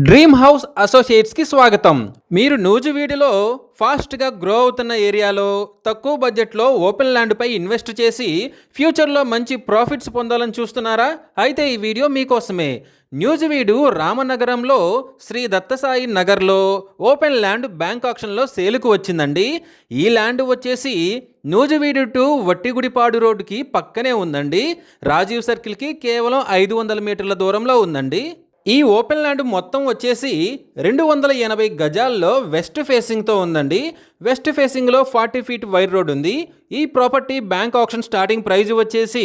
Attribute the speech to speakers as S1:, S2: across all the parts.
S1: Dream house అసోసియేట్స్కి స్వాగతం. మీరు నూజివీడులో ఫాస్ట్గా గ్రో అవుతున్న ఏరియాలో తక్కువ బడ్జెట్లో ఓపెన్ ల్యాండ్పై ఇన్వెస్ట్ చేసి ఫ్యూచర్లో మంచి ప్రాఫిట్స్ పొందాలని చూస్తున్నారా? అయితే ఈ వీడియో మీకోసమే. నూజివీడు రామనగరంలో శ్రీ దత్తసాయి నగర్లో ఓపెన్ ల్యాండ్ బ్యాంక్ ఆక్షన్లో సేలుకు వచ్చిందండి. ఈ ల్యాండ్ వచ్చేసి నూజివీడు టు వట్టిగుడిపాడు రోడ్డుకి పక్కనే ఉందండి. రాజీవ్ సర్కిల్కి కేవలం 500 మీటర్ల దూరంలో ఉందండి. ఈ ఓపెన్ ల్యాండ్ మొత్తం వచ్చేసి 280 గజాల్లో వెస్ట్ ఫేసింగ్తో ఉందండి. వెస్ట్ ఫేసింగ్లో 40 ఫీట్ వైర్ రోడ్ ఉంది. ఈ property bank auction starting price వచ్చేసి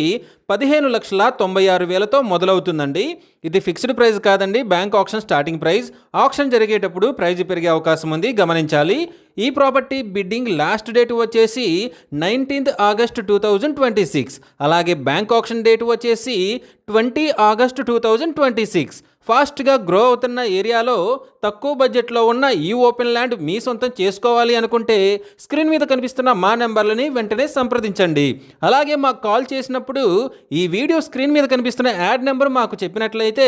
S1: 15,96,000తో మొదలవుతుందండి. ఇది ఫిక్స్డ్ ప్రైస్ కాదండి, bank auction starting price. Auction జరిగేటప్పుడు ప్రైజ్ పెరిగే అవకాశం ఉంది, గమనించాలి. ఈ ప్రాపర్టీ బిడ్డింగ్ లాస్ట్ డేట్ వచ్చేసి 19th August 2026. అలాగే బ్యాంక్ ఆక్షన్ డేట్ వచ్చేసి 20 August 2026. ఫాస్ట్గా గ్రో అవుతున్న ఏరియాలో తక్కువ బడ్జెట్లో ఉన్న ఈ ఓపెన్ ల్యాండ్ మీ సొంతం చేసుకోవాలి అనుకుంటే స్క్రీన్ మీద కనిపిస్తున్న మా నెంబర్లని వెంటనే సంప్రదించండి. అలాగే మాకు కాల్ చేసినప్పుడు ఈ వీడియో స్క్రీన్ మీద కనిపిస్తున్న యాడ్ నెంబర్ మాకు చెప్పినట్లయితే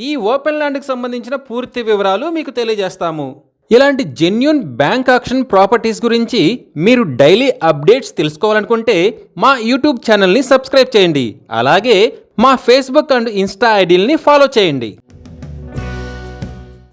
S1: ఈ ఓపెన్ ల్యాండ్కి సంబంధించిన పూర్తి వివరాలు మీకు తెలియజేస్తాము. ఇలాంటి జెన్యూన్ బ్యాంక్ ఆక్షన్ ప్రాపర్టీస్ గురించి మీరు డైలీ అప్డేట్స్ తెలుసుకోవాలనుకుంటే మా యూట్యూబ్ ఛానల్ని సబ్స్క్రైబ్ చేయండి. అలాగే మా ఫేస్బుక్ అండ్ ఇన్స్టా ఐడీలని ఫాలో చేయండి.